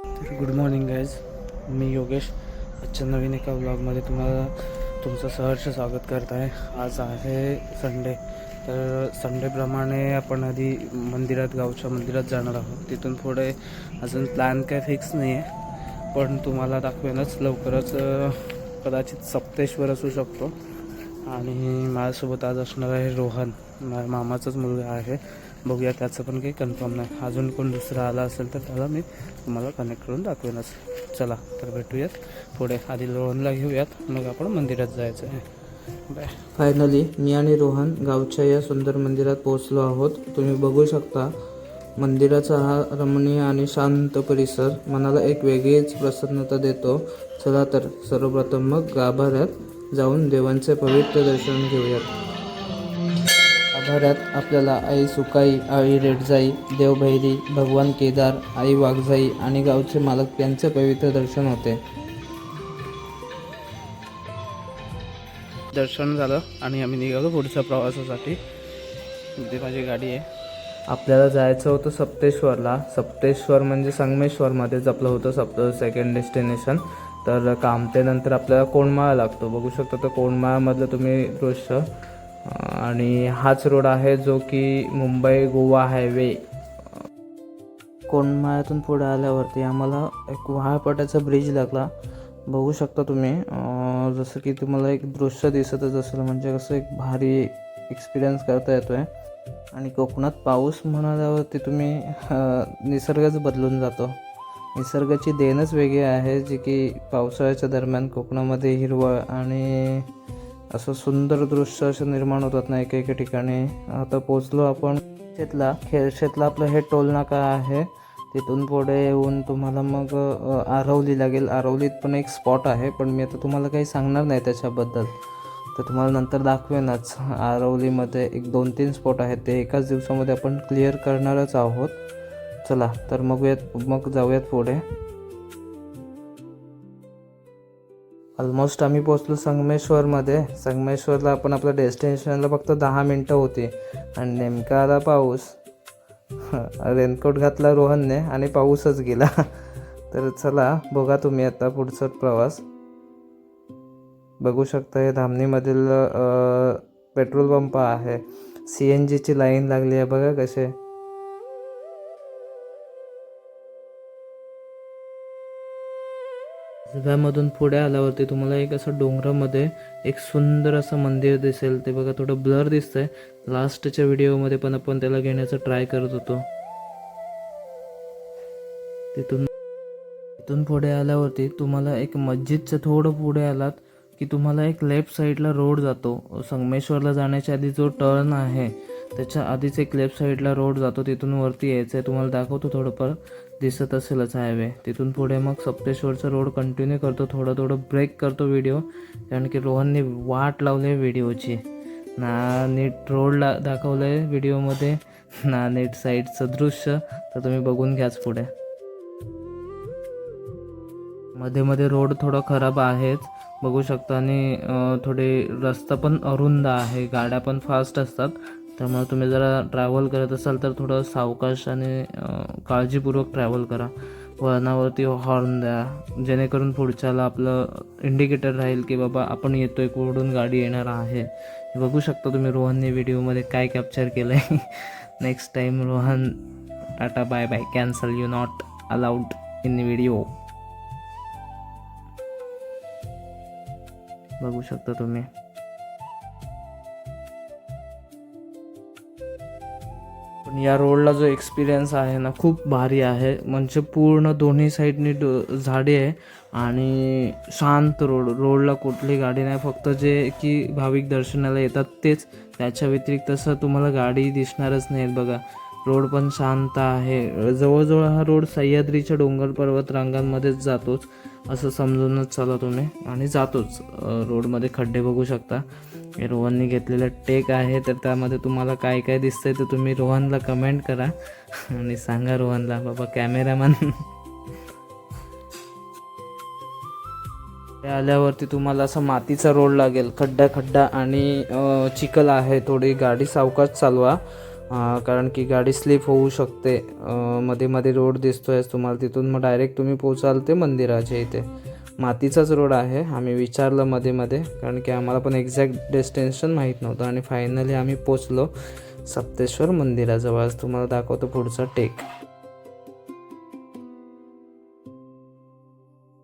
तर good morning guys, मी योगेश. आजच्या नवीन एका व्लॉगमध्ये तुमचं सहर्ष स्वागत करत आहे. आज आहे संडे. तर संडेप्रमाणे आपण आधी गावच्या मंदिरात जाणार आहोत. तिथून पुढे अजून प्लॅन काय फिक्स नाही आहे, पण तुम्हाला दाखवेनच लवकरच. कदाचित सप्तेश्वर असू शकतो. आणि माझ्यासोबत आज असणार आहे रोहन, माझ्या मामाचाच मुलगा आहे. बघूया, त्याचं पण काही कन्फर्म नाही. अजून कोण दुसरा आला असेल तर त्याला मी तुम्हाला कनेक्ट करून दाखवेनच. चला तर भेटूयात पुढे. आधी रोहनला घेऊयात, मग आपण मंदिरात जायचं आहे. बाय. फायनली मी आणि रोहन गावच्या या सुंदर मंदिरात पोहोचलो आहोत. तुम्ही बघू शकता मंदिराचा हा रमणीय आणि शांत परिसर मनाला एक वेगळीच प्रसन्नता देतो. चला तर सर्वप्रथम मग गाभाऱ्यात जाऊन देवांचे पवित्र दर्शन घेऊयात. गाभाऱ्यात आपल्याला आई सुकाई, आई रेडजाई, देवभैरी, भगवान केदार, आई वाघजाई आणि गावचे मालक यांचे पवित्र दर्शन होते. दर्शन झालं आणि आम्ही निघालो पुढच्या प्रवासासाठी. इथे माझी गाडी आहे. आपल्याला जायचं होतं सप्तेश्वरला. सप्तेश्वर म्हणजे संगमेश्वरमध्येच आपलं होतं सेकंड डेस्टिनेशन. तर कामतेनंतर आपल्याला कोंडमाळा लागतो. बघू शकता तर कोंडमाळामधलं तुम्ही दृश्य. आणि हाच रोड आहे जो की मुंबई गोवा हायवे. कोंडमाळ्यातून पुढे आल्यावरती आम्हाला एक व्हाळपट्याचा ब्रिज लागला. बघू शकता तुम्ही. जसं की तुम्हाला एक दृश्य दिसतच असेल, म्हणजे कसं एक भारी एक्सपिरियन्स करता येतो आहे. आणि कोकणात पाऊस म्हणाल्यावरती तुम्ही निसर्गच बदलून जातो. निसर्गाची देणच वेगळी आहे, जी की पावसाळ्याच्या दरम्यान कोकणामध्ये हिरवळ आणि असं सुंदर दृश्य असं निर्माण होतात ना एका ठिकाणी. आता पोचलो आपण खेळशेतला. आपलं हे टोल नाका आहे. तिथून पुढे येऊन तुम्हाला मग आरवली लागेल. आरवलीत पण एक स्पॉट आहे, पण मी आता तुम्हाला काही सांगणार नाही त्याच्याबद्दल. तर तुम्हाला नंतर दाखवेनच. आरवलीमध्ये एक 2-3 स्पॉट आहेत, ते एकाच दिवसामध्ये आपण क्लिअर करणारच आहोत. चला तर मग जाऊयात पुढे. ऑलमोस्ट आम्ही पोचलो संगमेश्वरमध्ये. संगमेश्वरला आपण आपल्या डेस्टिनेशनला फक्त 10 मिनटं होती आणि नेमका आला पाऊस. रेनकोट घातला रोहनने आणि पाऊसच गेला. तर चला बघा तुम्ही आता पुढचा प्रवास. बघू शकता हे धामणीमधील पेट्रोल पंप आहे. CNG ची लाईन लागली आहे बघा कसे. मधून पुढे आल्यावरती तुम्हाला एक असं डोंगरामध्ये एक सुंदर असं मंदिर दिसेल. ते बघा थोडं ब्लर दिसतंय. लास्टच्या व्हिडिओमध्ये पण आपण त्याला घेण्याचा ट्राय करत होतो. तिथून पुढे आल्यावरती तुम्हाला एक मस्जिदच्या थोडं पुढे आलात की तुम्हाला एक लेफ्ट साईडला रोड जातो. संगमेश्वरला जाण्याच्या आधी जो टर्न आहे त्याच्या आधीच एक लेफ्ट साईडला रोड जातो. तिथून वरती यायचं आहे. तुम्हाला दाखवतो, थोडंफार दिसत असेलच हायवे. तिथून पुढे मग सप्तेश्वरचा रोड कंटिन्यू करतो. थोडं ब्रेक करतो व्हिडिओ, कारण की रोहनने वाट लावली आहे व्हिडिओची. ना नीट रोडला दाखवलं आहे व्हिडिओमध्ये, ना नीट साईडचं दृश्य. तर तुम्ही बघून घ्याच पुढे. मध्ये रोड थोडा खराब आहेच बघू शकता. आणि थोडे रस्ता पण अरुंद आहे, गाड्या पण फास्ट असतात. त्यामुळे तुम्ही जरा ट्रॅव्हल करत असाल तर थोडं सावकाश आणि काळजीपूर्वक ट्रॅव्हल करा. वळणावरती हॉर्न द्या, जेणेकरून पुढच्याला आपलं इंडिकेटर राहील की बाबा आपण येतोय, कुठून गाडी येणार आहे. हे बघू शकता तुम्ही रोहनने व्हिडिओमध्ये काय कॅप्चर केलं आहे. Next time Rohan, tata bye bye, cancel, you not allowed in video. बघू शकता तुम्ही. पण या रोडला जो एक्सपिरियन्स आहे ना खूप भारी आहे. म्हणजे पूर्ण दोन्ही साईडनी झाडे आहे आणि शांत रोडला कुठली गाडी नाही. फक्त जे की भाविक दर्शनाला येतात तेच. त्याच्या व्यतिरिक्त तसं तुम्हाला गाडी दिसणारच नाहीत बघा. रोड पण शांत आहे. जवळजवळ हा रोड सह्याद्रीच्या डोंगर पर्वत रांगांमध्येच जातोच असं समजूनच चाला तुम्ही. आणि जातोच. रोडमध्ये खड्डे बघू शकता. हे रोहनने घेतलेलं टेक आहे. तर त्यामध्ये तुम्हाला काय काय दिसतंय तर तुम्ही रोहनला कमेंट करा आणि सांगा रोहनला, बाबा कॅमेरामॅन. आल्यावरती तुम्हाला असा मातीचा रोड लागेल. खड्डा आणि चिखल आहे. थोडी गाडी सावकाश चालवा. कारण की गाडी स्लिप होऊ शकते. मध्ये मध्ये रोड दिसतो आहे तुम्हाला, तिथून मग डायरेक्ट तुम्ही पोचाल ते मंदिराच्या इथे. मातीचाच रोड आहे. आम्ही विचारलं मध्ये मध्ये, कारण की आम्हाला पण एक्झॅक्ट डेस्टिनेशन माहीत नव्हतं. आणि फायनली आम्ही पोचलो सप्तेश्वर मंदिराजवळ. आज तुम्हाला दाखवतो पुढचा टेक.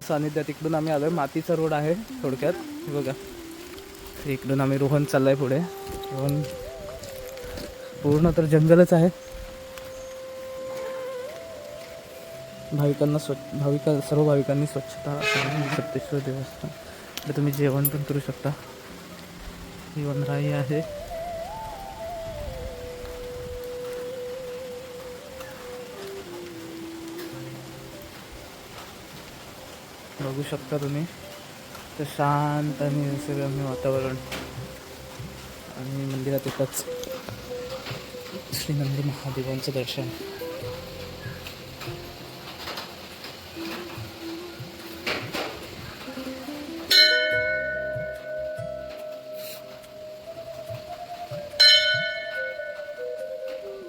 सानिध्यात इकडून आम्ही आलोय. मातीचा रोड आहे थोडक्यात, हे बघा. इकडून आम्ही रोहन चाललाय पुढे. रोहन पूर्ण तर जंगलच आहे. सर्व भाविकांनी स्वच्छता ठेवली. सप्तेश्वर देवस्थान इथे तुम्ही जेवण पण करू शकता. ही वनराई आहे. बघू शकता तुम्ही, तर शांत आणि निसर्गरम्य वातावरण. आणि मंदिरात येताच श्री नंदी महादेवांचं दर्शन.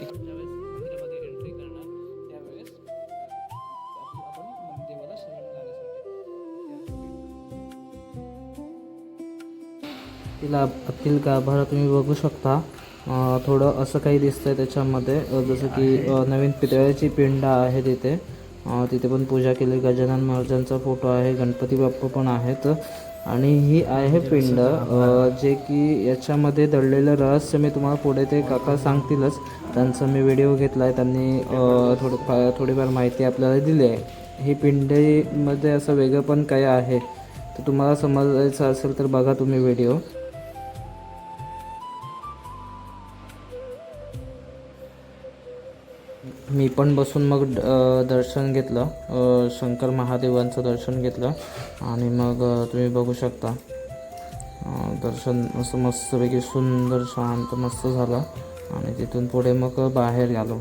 मंदिरामध्ये एंट्री करणार त्यावेळेस आपण देवाला शरण जाण्यासाठी आतील गाभारा तुम्ही बघू शकता. थोडं असं काही दिसतंय त्याच्यामध्ये, जसं की नवीन पितळ्याची पिंड आहे तिथे. तिथे पण पूजा केली. गजानन महाराजांचा फोटो आहे. गणपती बाप्पा पण आहेत. आणि ही आहे पिंड, जे की याच्यामध्ये दडलेलं रहस्य मी तुम्हाला पुढे ते काका सांगतीलच. त्यांचा मी व्हिडिओ घेतला आहे. त्यांनी थोडीफार माहिती आपल्याला दिली आहे. ही पिंडीमध्ये असं वेगळं पण काही आहे, तर तुम्हाला समजायचं असेल तर बघा तुम्ही व्हिडिओ. मी पण बसून मग दर्शन घेतलं, शंकर महादेवांचं दर्शन घेतलं. आणि मग तुम्ही बघू शकता दर्शन असं मस्तपैकी सुंदर शांत मस्त झालं. आणि तिथून पुढे मग बाहेर आलो.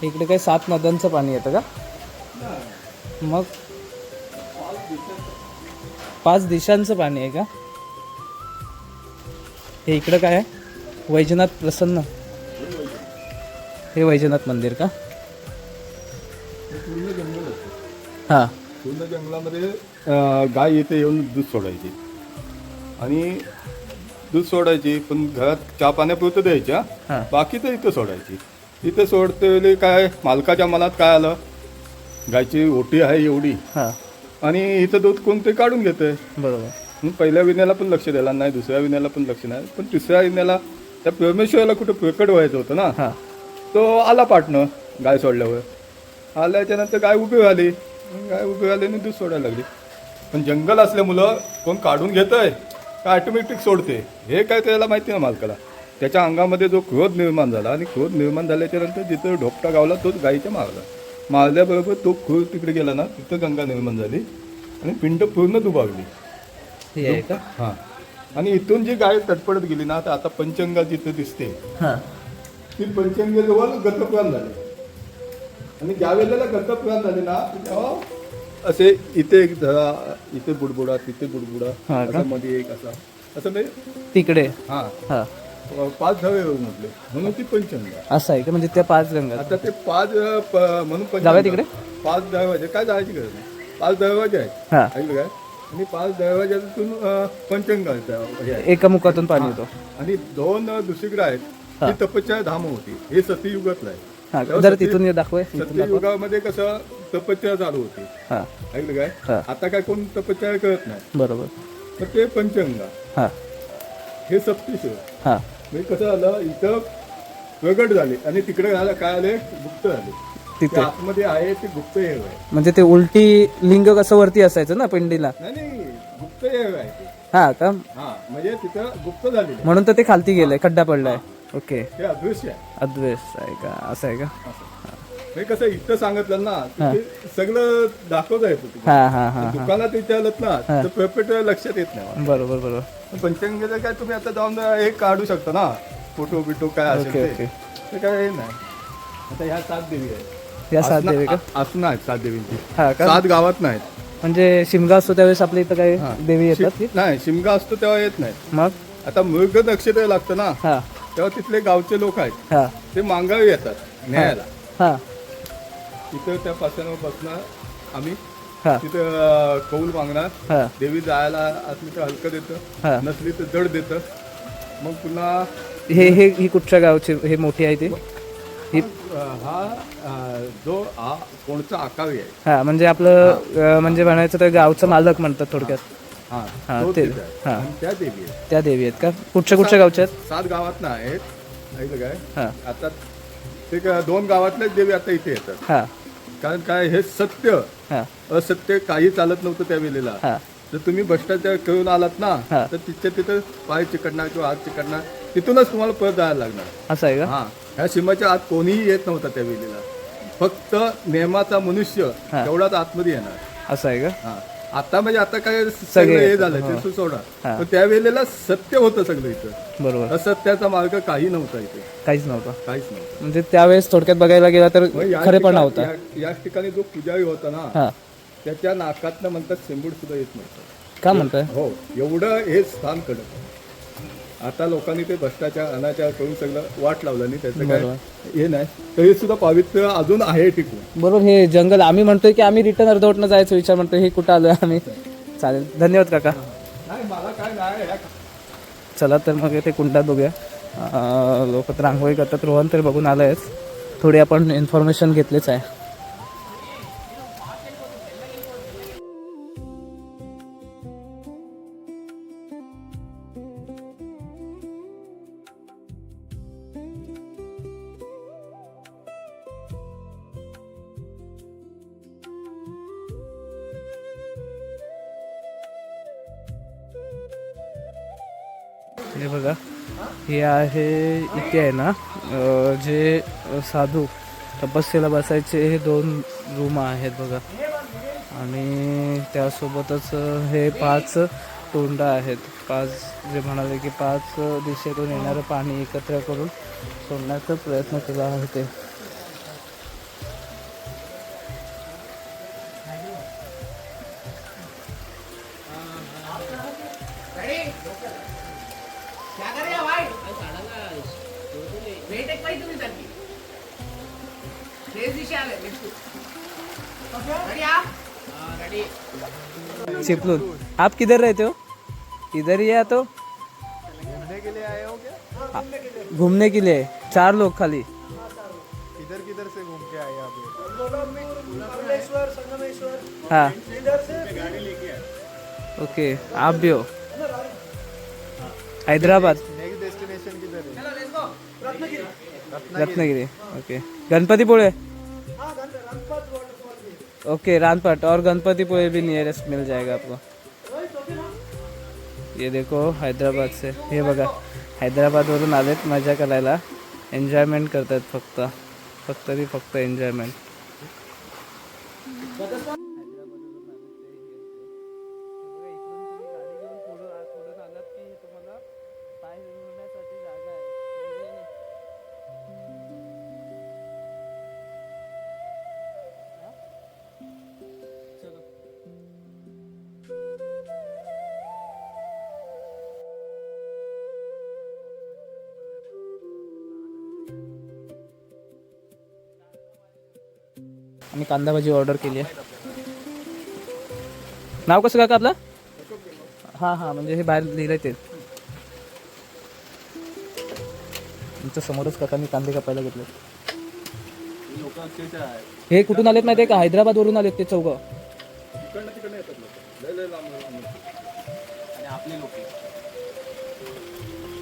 इकडे काय 7 नद्यांचं पाणी येतं का? मग 5 दिशांचं पाणी आहे का? हे इकडं काय आहे? वैजनाथ प्रसन्न, हे वैजनाथ मंदिर का? पूर्ण जंगल होतं. हां. पूर्ण जंगलामध्ये गाय येते येऊन दूध सोडायची. आणि दूध सोडायची पण घरात चहा पाण्यापुरतं द्यायच्या, हां. बाकी तर इथं सोडायची. इथं सोडते काय मालकाच्या मनात काय आलं, गायची ओटी आहे एवढी हां, आणि इथं दूध कोणते काढून घेते. बरोबर. मग पहिल्या विण्याला पण लक्ष द्यायला नाही, दुसऱ्या विण्याला पण लक्ष नाही, पण तिसऱ्या विण्याला त्या परमेश्वराला कुठं प्रकट व्हायचं होतं ना. हां. तो आला पाटणं गाय सोडल्यावर. आल्याच्या नंतर गाय उभी झाली. गाय उभी झाली आणि दूध सोडायला लागली. पण जंगल असल्यामुळं कोण काढून घेतंय का ऑटोमॅटिक सोडते हे काय त्याला माहिती ना मालकाला. त्याच्या अंगामध्ये जो क्रोध निर्माण झाला, आणि क्रोध निर्माण झाल्याच्या नंतर जिथं ढोपटा गावला तोच गायीच्या मारल्याबरोबर तो खूर तिकडे गेला ना, तिथं गंगा निर्माण झाली आणि पिंड पूर्ण दुभागली. हे आहे का? हां. आणि इथून जी गाय तटपडत गेली ना, तर आता पंचगंगा जिथं दिसते हां. ती पंचगंगेजवळ गतपुराण झाले. आणि ज्या वेळेला गतपुराण झाले ना, तेव्हा असे इथे एक धरा, इथे बुडबुडा, तिथे बुडबुडा, हां का? असं मध्ये एक असा असं नाही. तिकडे. हां, हां. 5 धवे म्हटले म्हणून ती पंचगंगा. असं आहे का? म्हणजे त्या 5 गंगा. आता ते 5 म्हणून जाऊया तिकडे? 5 दरवाजे काय जायची गरज नाही. 5 दरवाजे आहेत. हां. ऐकलं काय? आणि 5 दरवाज्यातून पंचगंगा हे आहे. एका मुखातून पाणी येतो. आणि 2 दुसरीकडे आहेत. हां. ती तपस्या धाम होती. हे सतयुगातलं आहे. हां, तेव्हा जर तिथून दाखवूया. सत्ययुगामध्ये कसं तपस्या चालू होती. हां. ऐकलं काय? हां. आता काय कोण तपस्या करत नाही. बरोबर. तर ते पंचगंगा, हां. हे सप्तेश्वर. हां. म्हणजे कसं झालं, इथं प्रगट झाले आणि तिकडे झालं काय आले, गुप्त झाले. तिथे ते आतमध्ये आहे ते गुप्त हेव आहे. म्हणजे ते उलटी लिंग कसं वरती असायचं ना पिंडीला. नाही गुप्त हेव आहे ते. हा का? हा, म्हणजे तिथं गुप्त झालेले आहे. म्हणून तर ते खालती गेलंय, खड्डा पडलाय. ओके. ते अदृश्य आहे. अद्वैत आहे का? असं आहे का? म्हणजे कसं इथं सांगितलं ना, ते सगळं दाखवता येतं तिथे. हा हा हा. दुकानात विचारलं ना तर परफेक्ट लक्षात येत नाही. बरोबर बरोबर. पंचगंगेचं काय तुम्ही आता जाऊन हे काढू शकता ना, फोटो बिटो काय असेल ओके ते. ओके. ते काय हे नाही. आता ह्या 7 देवी आहेत. या 7 देवी का? असं आहेत 7 देवींची. हा का? 7 गावात नाहीत. म्हणजे शिमगा असतो त्यावेळेस आपल्या इथं काही देवी येतात नाही शिमगा असतो तेव्हा येत नाही. मग आता मृग नक्षत्र लागतं ना हा तेव्हा तिथले गावचे लोक आहेत हा ते मांगावी येतात न्यायला. हा तिथं त्या पाशावर बसणार आम्ही हा तिथं कौल मागणार. हा देवी जायला असली तर हलकं हा. देतं नसली तर जड देतं. मग पुन्हा हे हे ही कुठच्या गावची हे मोठी आहे ती ही जो हा कोणचा आकावी आहे हा म्हणजे आपलं म्हणजे म्हणायचं तर गावचं मालक म्हणतात थोडक्यात. हा हा, तो ते- तिथं आहे. हा. आणि त्या देवी आहेत त्या देवी आहेत का कुठच्या गावच्या आहेत 7 गावात ना आहेत. ऐकलं काय हा आता ते 2 गावातल्याच देवी आता इथे येतात. हा कारण काय हे सत्य हा असत्य काही चालत नव्हतं त्या वेळेला. हा जर तुम्ही भ्रष्टाचार करून आलात ना हा. तर तिथं पाय चिकटणार किंवा हात चिकटणार तिथूनच तुम्हाला परत जायला लागणार. असं आहे का हा ह्या सीमाच्या आत कोणीही येत नव्हता त्या वेळेला. फक्त नेमाचा मनुष्य हा. तेवढाच आतमध्ये येणार. असं आहे का हा आता म्हणजे आता काय सगळं हे झालं ते सुसोडा. हा. पण त्यावेळेला सत्य होतं सगळं इथं. बरोबर असत्याचा मार्ग काही नव्हता इथे. काहीच नव्हतं काहीच नव्हतं. म्हणजे त्यावेळेस थोडक्यात बघायला गेला तर मग या खरेपणा ठिकाणी- होता. याच ठिकाणी जो पुजारी होता ना हा त्याच्या नाकातनं म्हणतात शेंबूड सुद्धा येत नव्हतं. का म्हणताय हो एवढं हे स्थान कडक. आता लोकांनी ते भ्रष्टाचार अनाचार करून सगळं वाट लावलं नाही त्याचं काय हे नाही तरी सुद्धा पावित्र्य अजून आहे टिकून. बरोबर हे जंगल आम्ही म्हणतोय की आम्ही रिटर्न अर्धवटनं जायचं विचार म्हणतोय हे कुठं आलोय आम्ही. चालेल धन्यवाद काका. नाही मला काय नाही चला तर मग ते कुंडात बघूया. लोक तर रांगोळी करतात. रोहन तर बघून आलायच. थोडी आपण इन्फॉर्मेशन घेतलीच आहे. हे बघा हे आहे इथे आहे ना जे साधू तपस्येला बसायचे हे 2 रूम आहेत बघा. आणि त्यासोबतच हे 5 तोंड आहेत. 5 जे म्हणाले की 5 दिशेतून येणारं पाणी एकत्र करून सोडण्याचा प्रयत्न केला आहे ते. चिपलून आप किधर रहते हो? इधर ही है तो घूमने के लिए आए हो क्या? घूमने के लिए 4 लोग खाली. किधर किधर से घूम के आए आप? हाँ ओके आप भी हो. हैदराबाद नेक्स्ट डेस्टिनेशन किधर है? रत्नागिरी. ओके गणपतिपुळे. ओके रानपट और गणपतिपुळे भी नियरेस्ट मिल जाएगा आपको. ये देखो हैदराबाद से हे बघा हैदराबादवरून आलेत मजा करायला. एन्जॉयमेंट करतात फक्त एन्जॉयमेंट. आम्ही कांदा भाजी ऑर्डर केली आहे. नाव कसं काका आपलं? हां हां म्हणजे हे बाहेर लिहिलंय ते. तुमच्या समोरच काकांनी कांदे कापायला घेतले. हे कुठून आलेत माहिती आहे का? हैदराबादवरून आलेत ते 4. तिकडनं येतात लोक. लय लांब आणि आपले लोक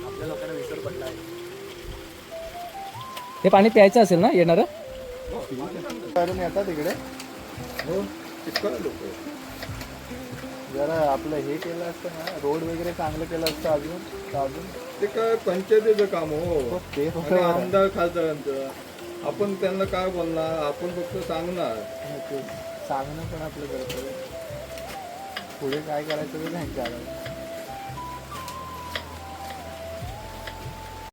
आपल्या लोकांना विसर पडला आहे. हे पाणी प्यायचं असेल ना येणारं? करून येतात इकडे. हो तिकडं लोक जरा आपलं हे केलं असतं ना रोड वगैरे चांगलं केलं असतं अजून ते काय पंचायतीचं काम हो. ते आणि आमदार खासदारांचं आपण त्यांना काय बोलणार? आपण फक्त सांगणार. सांगणं पण आपलं कर्तव्य. पुढे काय करायचं ते त्यांच्या हातात.